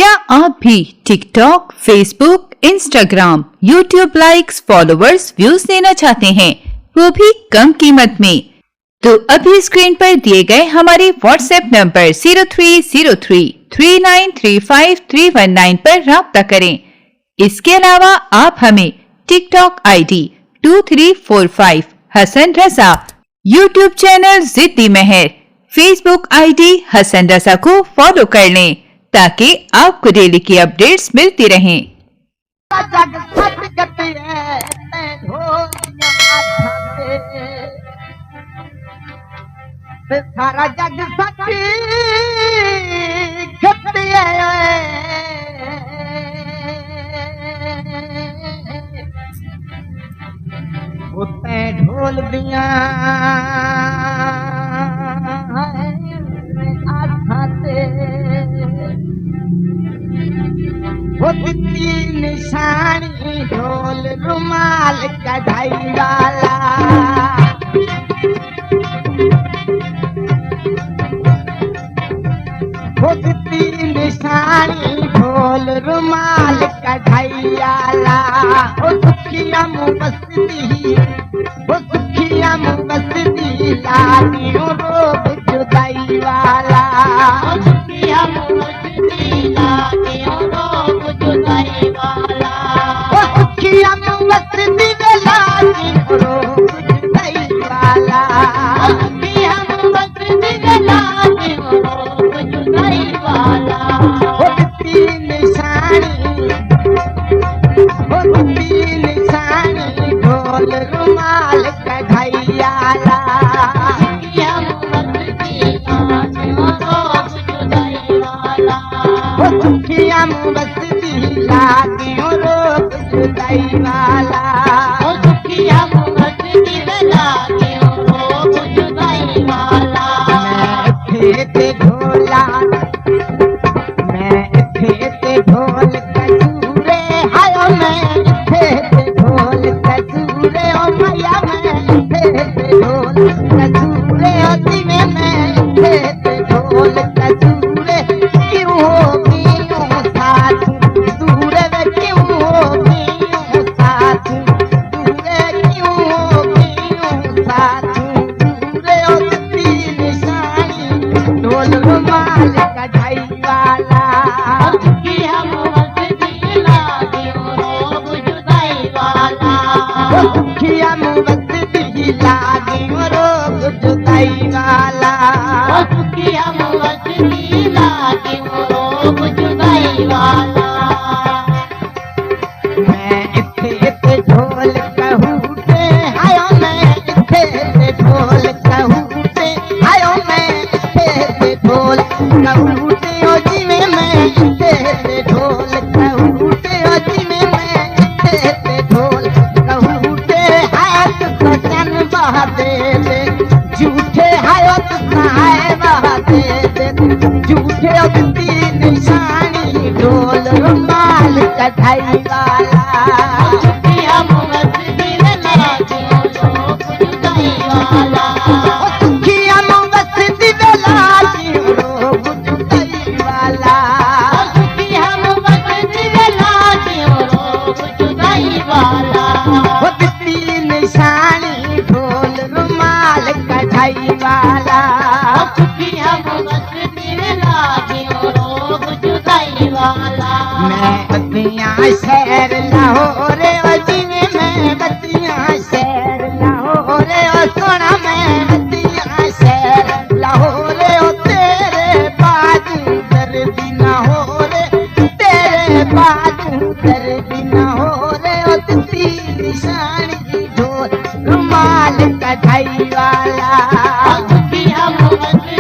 क्या आप भी TikTok, Facebook, Instagram, YouTube likes, followers, views देना चाहते हैं, वो भी कम कीमत में? तो अभी स्क्रीन पर दिए गए हमारे व्हाट्सएप नंबर 03033935 पर राब्ता करें। इसके अलावा आप हमें TikTok ID 2345 Hasan Raza, YouTube channel जिद्दी महर, फेसबुक आईडी हसन रजा को फॉलो कर लें ताकि आपको डेली की अपडेट्स मिलती रहें। सारा जग सच्ची गति उत्ते ढोल दिया होती निशानी ढोल रुमाल कढ़ाई वाला होती निशानी ढोल रुमाल कढ़ाई वाला ओ सुखिया मुबस्ती लागी रोग जुदाई वाला ओ सुखिया मुबस्ती लागी रोग जुदाई वाला ओ सुखिया मुबस्ती लागी रोग जुदाई वाला ओ सुखिया मुबस्ती लागी रोग जुदाई वाला होती निशानी ढोल रुमाल कढ़ाई वाला सुखिया मुबस्ती लागी रोग जुदाई वाला ओ सुखिया मुबस्ती लागी रोग जुदाई वाला मैं खेते ढोल कसूरे हायो मैं खेते ढोल कसूरे ओ मैया मैं खेते ढोल कसूरे ओ दिने मैं खेते ढोल कसूरे क्यों होगी साथ दूरे वे क्यों होगी साथ दूरे क्यों होगी साथ दूरे ओ निशानी ढोल रुमाल कढ़ाई वाला सुखिया मुबस्ती लागी रोग जुदाई वाला सुखिया मुबस्ती लागी रोग जुदाई वाला सुखिया मुबस्ती लागी रोग जुदाई वाला मैं इथे ढोल कहूटे आयो मैं इथे ढोल कहूटे आयो मैं इथे ढोल कहूटे ओ जिवे मैं इथे ढोल कहूटे ओ जिवे मैं इथे ढोल कहूटे हाथ सजन बहाते दे झूठे हाथ सहाय बहाते दे झूठे अपनी निशानी ढोल रुमाल कढ़ाई वाला सुखिया मुबस्ती लागी रोग जुदाई वाला सुखिया मुबस्ती लागी रोग जुदाई वाला सुखिया मुबस्ती लागी रोग जुदाई वाला होती निशानी ढोल रुमाल कढ़ाई वाला सुखिया मुबस्ती लागी रोग जुदाई वाला मैं बतियां शहर लाहौर जिने मैं बतियां शहर लाहौर सोना मैं बतियां शहर लाहौर तेरे बाजू दर्दी ना हो रे तेरे बाजू दर्दी ना हो रे ती निशानी ढोल रुमाल कढ़ाई वाला सुखिया मुबस्ती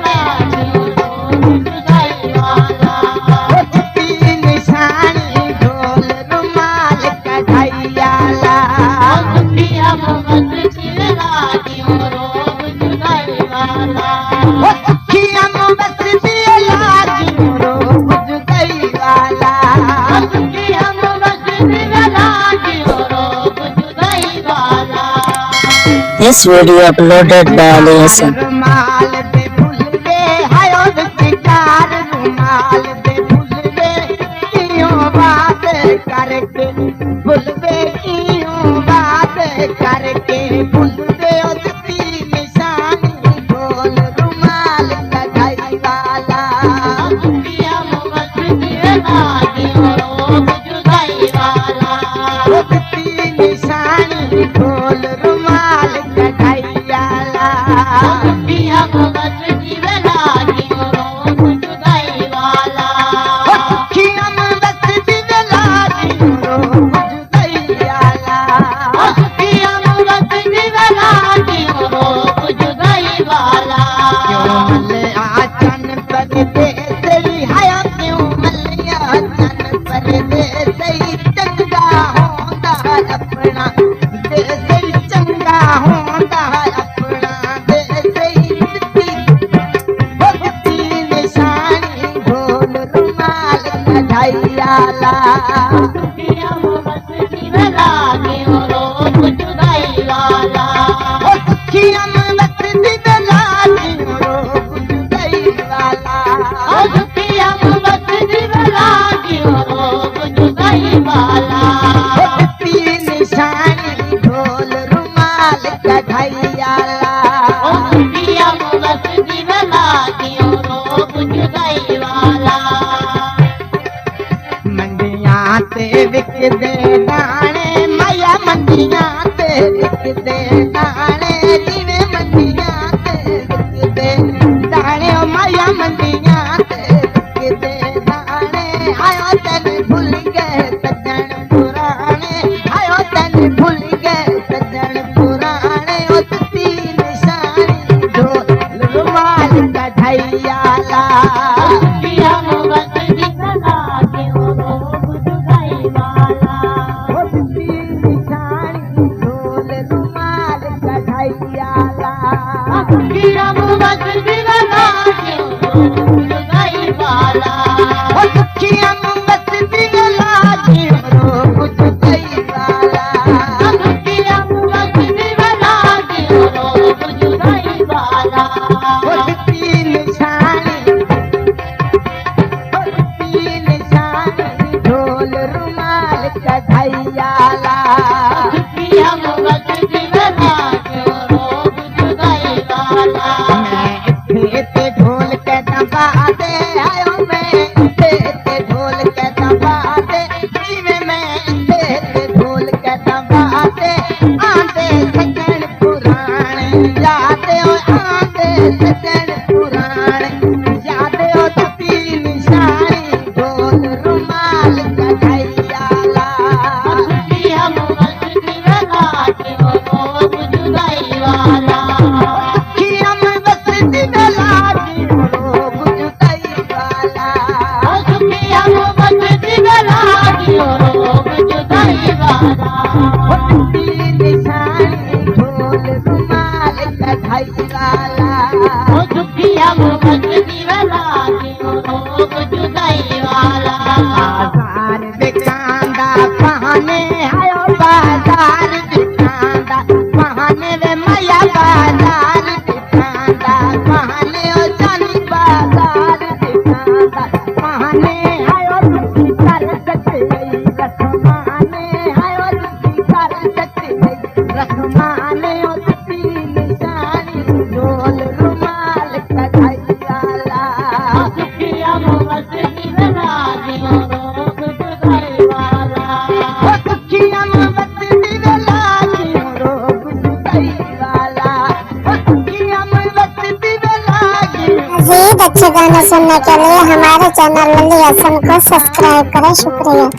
लागी रोग जुदाई वाला होती निशानी ढोल रुमाल कढ़ाई वाला सुखिया मुबस्ती लागी रोग जुदाई वाला सुखिया मुबस्ती लागी रोग जुदाई वाला सुखिया मुबस्ती लागी रोग जुदाई वाला। This video uploaded by Ali Hassan. रुमाल दे भूल गए हायो शिकार रुमाल दे भूल गए भूल दे उसकी निशानी ढोल रुमाल कढ़ाई वाला उसकी निशानी ढोल रुमाल कढ़ाई वाला विकदे दाणे माया मंडियां ते विकदे दाणे जीवे मंडियां ते विकदे दाणे ओ माया मंडियां ते विकदे दाणे आयो तन भूल गए सजन पुराने आयो तन भूल गए सजन पुराने उसकी निशानी ढोल रुमाल कढ़ाई वाला अच्छे गाने सुनने के लिए हमारे चैनल लल्ली हसन को सब्सक्राइब करें। शुक्रिया।